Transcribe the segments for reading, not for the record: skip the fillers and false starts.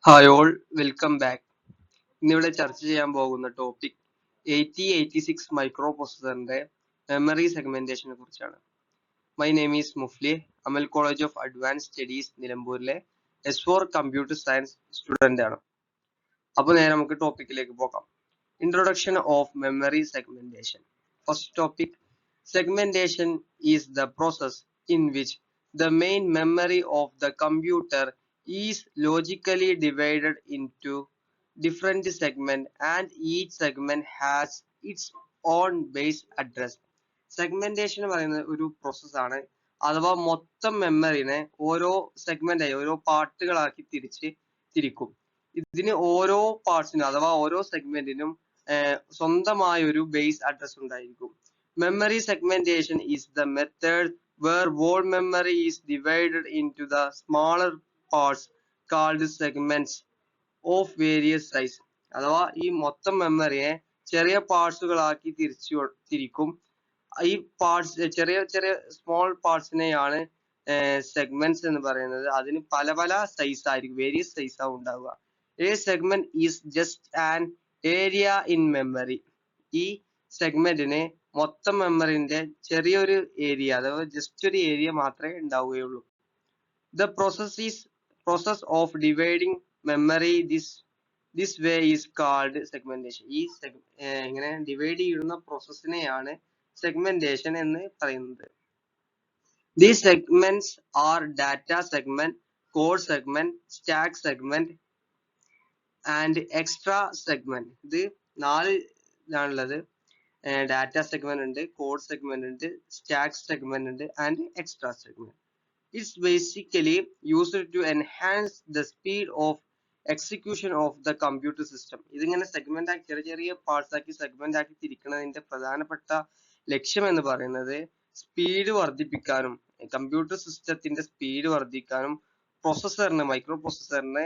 Hi all, welcome back. ഇന്നിവിടെ ചർച്ച ചെയ്യാൻ പോകുന്ന ടോപ്പിക് 8086 മൈക്രോ പ്രൊസസറിന്റെ മെമ്മറി സെഗ്മെന്റേഷനെ കുറിച്ചാണ്. My name is Mufli, Amal college of advance studies നിലമ്പൂരിലെ S4 കമ്പ്യൂട്ടർ സയൻസ് സ്റ്റുഡന്റ് ആണ്. അപ്പോൾ നേരെ നമുക്ക് ടോപ്പിക്കിലേക്ക് പോകാം. Introduction of memory segmentation. First topic, segmentation is the process in which the main memory of the computer is logically divided into different segments and each segment has its own base address. Segmentation എന്ന് പറയുന്നത് ഒരു process ആണ്, അഥവാ മൊത്തം മെമ്മറിനെ ഓരോ സെഗ്മെന്റായി ഓരോ പാർട്ടുകളാക്കി തിരിക്കും. ഇതിന് ഓരോ പാർട്സിനും അഥവാ ഓരോ സെഗ്മെന്റിനും സ്വന്തമായ ഒരു ബേസ് അഡ്രസ് ഉണ്ടായിരിക്കും. Memory segmentation is the method where whole memory is divided into the smaller parts called segments of various size. അഥവാ ഈ മൊത്തം മെമ്മറിയെ ചെറിയ പാർട്സുകളാക്കി തിരിക്കും. ഈ പാർട്സ് ചെറിയ ചെറിയ സ്മോൾ പാർട്സിനെയാണ് സെഗ്മെന്റ്സ് എന്ന് പറയുന്നത്. അതിന് പല പല സൈസ് ആയിരിക്കും, വേരിയസ് സൈസ് ആവും ഉണ്ടാവുക. A segment is just an area in memory. ഈ സെഗ്മെന്റിന് മൊത്തം മെമ്മറിന്റെ ചെറിയൊരു ഏരിയ അഥവാ ജസ്റ്റ് ഒരു ഏരിയ മാത്രമേ ഉണ്ടാവുകയുള്ളൂ. The process of dividing memory this way is called segmentation. ഈ ഇങ്ങനെ ഡിവൈഡ് ചെയ്യുന്ന പ്രോസസ്സിനെയാണ് സെഗ്മെന്റേഷൻ എന്ന് പറയുന്നത്. These segments are data segment, code segment, stack segment and extra segment. ഇത് നാല് ഇതാണുള്ളത്. ഡാറ്റ സെഗ്മെന്റ് ഉണ്ട്, കോഡ് സെഗ്മെന്റ് ഉണ്ട്, സ്റ്റാക്ക് സെഗ്മെന്റ് ഉണ്ട് and extra segment. It's basically used to enhance the speed of execution of the computer system. ഇതിങ്ങനെ segment ആക്കി ചെറിയ ചെറിയ പാർട്സ് ആക്കി സെഗ്മെന്റ് ആക്കി തിരിക്കുന്നതിന്റെ പ്രധാനപ്പെട്ട ലക്ഷ്യം എന്ന് പറയുന്നത് സ്പീഡ് വർദ്ധിപ്പിക്കാനും കമ്പ്യൂട്ടർ സിസ്റ്റത്തിന്റെ സ്പീഡ് വർദ്ധിക്കാനും മൈക്രോ പ്രൊസസറിന്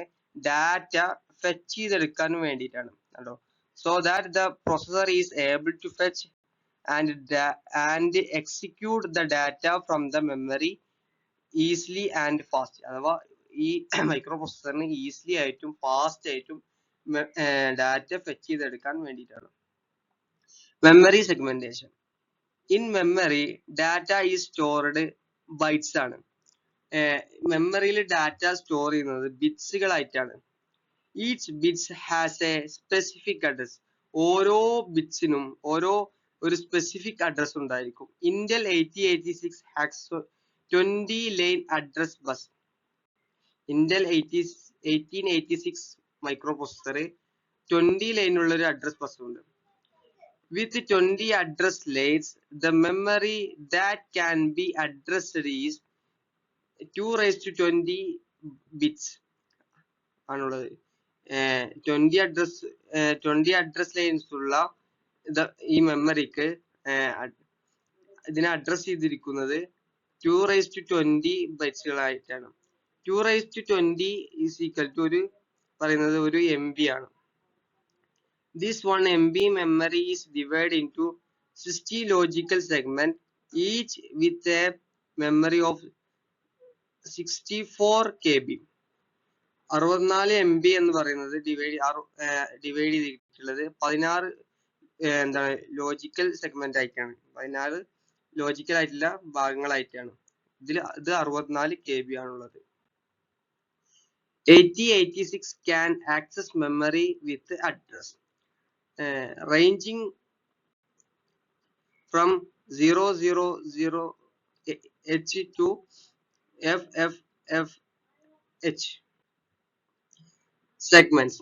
ഡാറ്റ ഫെച്ച് ചെയ്തെടുക്കാനും വേണ്ടിയിട്ടാണ് കേട്ടോ. So that the processor is able to fetch and execute the data from the memory easily and fast. അഥവാ ഈ മൈക്രോ പ്രൊസസറിന് ഈസിലി ആയിട്ടും ഫാസ്റ്റ് ആയിട്ടും ഡാറ്റ ഫെച്ച് ചെയ്തെടുക്കാൻ വേണ്ടിയിട്ടാണ്. Memory segmentation. In memory data is stored bytes ആണ്. മെമ്മറിയിൽ data store ചെയ്യുന്നത് ബിറ്റ്സുകളായിട്ടാണ്. Each bits has a specific address. ഓരോ ബിറ്റ്സിനും ഒരു സ്പെസിഫിക് അഡ്രസ് ഉണ്ടായിരിക്കും. Intel 8086 has 20 lane address bus. Intel 1886 micro processor 20 line ഉള്ള ഒരു അഡ്രസ് ബസ് ഉണ്ട്. With 20 address lanes, the memory that can be addressed is 2 raised to 20 bits ആണുള്ളത്. 20 address lines ഉള്ള ഈ മെമ്മറിക്ക് ഇതിനെ അഡ്രസ് ചെയ്തിരിക്കുന്നത് 2 raised to 20 ബൈറ്റ്സുകളായിട്ടാണ്. 2 raised to 20 is equal to പറയുന്നത് ഒരു MB ആണ്. This 1 MB memory is divided into 60 logical segments, each with a memory of 64 KB. 64 MB എന്ന് പറയുന്നത് ഡിവൈഡ് ചെയ്തിട്ടുള്ളത് 16 എന്താണ് ലോജിക്കൽ സെഗ്മെന്റ് ആയിട്ടാണ്. 16 ലോജിക്കൽ ആയിട്ടുള്ള ഭാഗങ്ങളായിട്ടാണ്. ഇത് 64 KB ആണുള്ളത്. 8086 can access memory with address ranging from 000H to FFFH segments.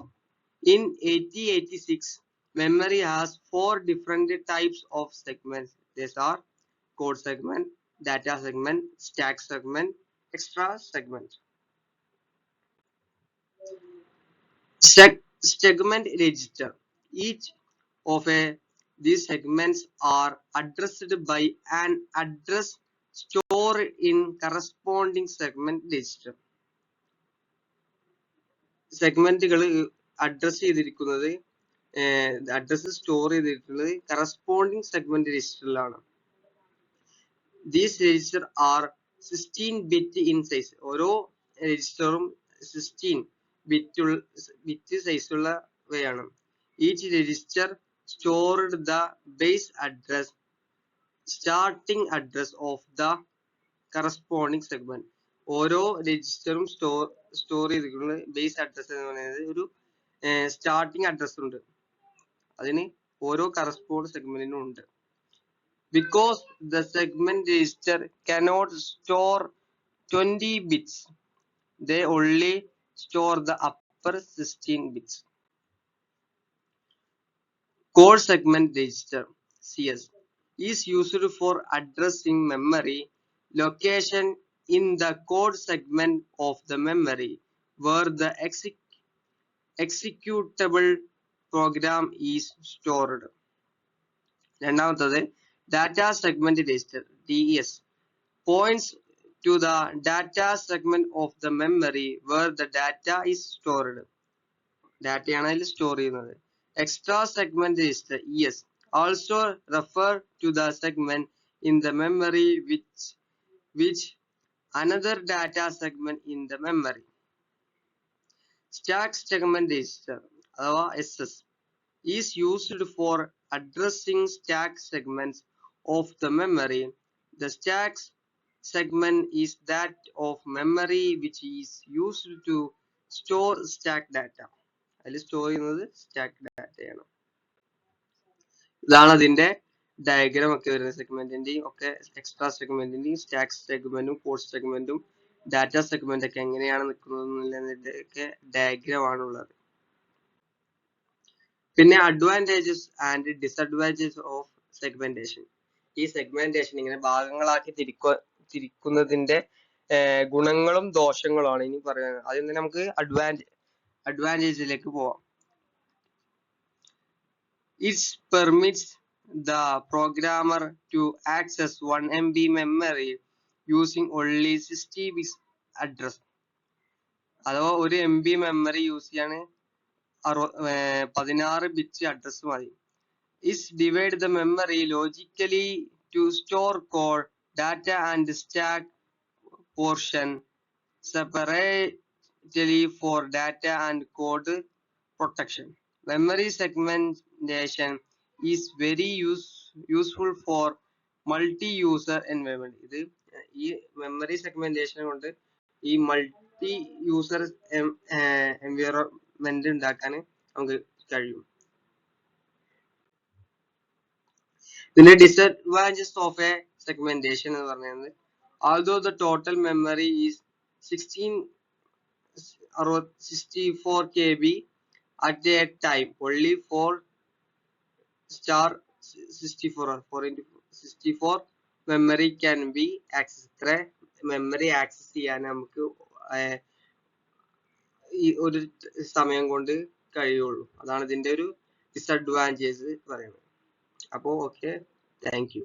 In 8086, memory has 4 different types of segments. These are code segment, data segment, stack segment, extra segment. Segment register. Each of these segments are addressed by an address stored in corresponding segment register. സെഗ്മെന്റുകൾ address ചെയ്തിരിക്കുന്നത് address store ചെയ്തിരിക്കുന്നത് corresponding segment രജിസ്റ്ററിലാണ്. These registers are 16 bit in size. ഓരോ രജിസ്റ്ററും 16 bit size ഉള്ളവയാണ്. Each register stored the base address starting address of the corresponding segment. ഓരോ രജിസ്റ്ററും store ചെയ്തിരിക്കുന്നത് ബേസ് അഡ്രസ് എന്ന് പറയുന്നത് ഒരു സ്റ്റാർട്ടിംഗ് അഡ്രസ് ഉണ്ട്, അതിന് ഓരോ കറസ്പോണ്ട് സെഗ്മെന്റിനും ഉണ്ട്. Because the segment register cannot store 20 bits, they only store the upper 16 bits. Code segment register CS is used for addressing memory location in the code segment of the memory where the executable program is stored. രണ്ടാമത്തത് data segment register DES points to the data segment of the memory where the data is stored. ഡാറ്റയാണ് അതിൽ store ചെയ്യുന്നത്. Extra segment register ES also refer to the segment in the memory which another data segment in the memory. Stack segment register അഥവാ SS is used for addressing stack segments of the memory. The stack segment is that of memory which is used to store stack data. അതിൽ store ചെയ്യുന്നത് stack ഡാറ്റയാണ്. ഇതാണ് അതിന്റെ diagram ഒക്കെ വരുന്നത്. സെഗ്മെന്റിന്റെയും ഒക്കെ എക്സ്ട്രാ സെഗ്മെന്റിന്റെയും സ്റ്റാക്ക് സെഗ്മെന്റും കോഡ് സെഗ്മെന്റും ഡാറ്റ സെഗ്മെന്റ് ഒക്കെ എങ്ങനെയാണ് നിൽക്കുന്നത് ഒക്കെ ഡയഗ്രാം ആണുള്ളത്. പിന്നെ advantages and disadvantages of segmentation. ഈ സെഗ്മെന്റേഷൻ ഇങ്ങനെ ഭാഗങ്ങളാക്കി തിരിക്കുന്നതിന്റെ ഗുണങ്ങളും ദോഷങ്ങളുമാണ് ഇനി പറയുന്നത്. ആദ്യം തന്നെ നമുക്ക് അഡ്വാൻറ്റേജിലേക്ക് പോവാം. It permits the programmer to access 1 MB memory using only 60 bits address. അഥവാ ഒരു MB മെമ്മറി യൂസ് ചെയ്യാൻ 16 ബിറ്റ് അഡ്രസ് മതി. Is divide the memory logically to store code, data and stack portion separately for data and code protection. Memory segmentation is very useful for multi-user environment. ഇത് ഈ memory segmentation കൊണ്ട് ഈ multi user environment ഉണ്ടാക്കാൻ നമുക്ക് കഴിയും. ഇതിന്റെ disadvantages of A segmentation എന്ന് പറയുന്നത്, although the total memory is 64 KB at a time, only 4*64 memory can be accessed. ഇത്ര മെമ്മറി ആക്സസ് ചെയ്യാൻ നമുക്ക് ഈ ഒരു സമയം കൊണ്ട് കഴിയുള്ളൂ. അതാണ് ഇതിന്റെ ഒരു ഡിസഡ്വാൻറ്റേജ് പറയുന്നത്. അപ്പോൾ ഓക്കെ, താങ്ക് യു.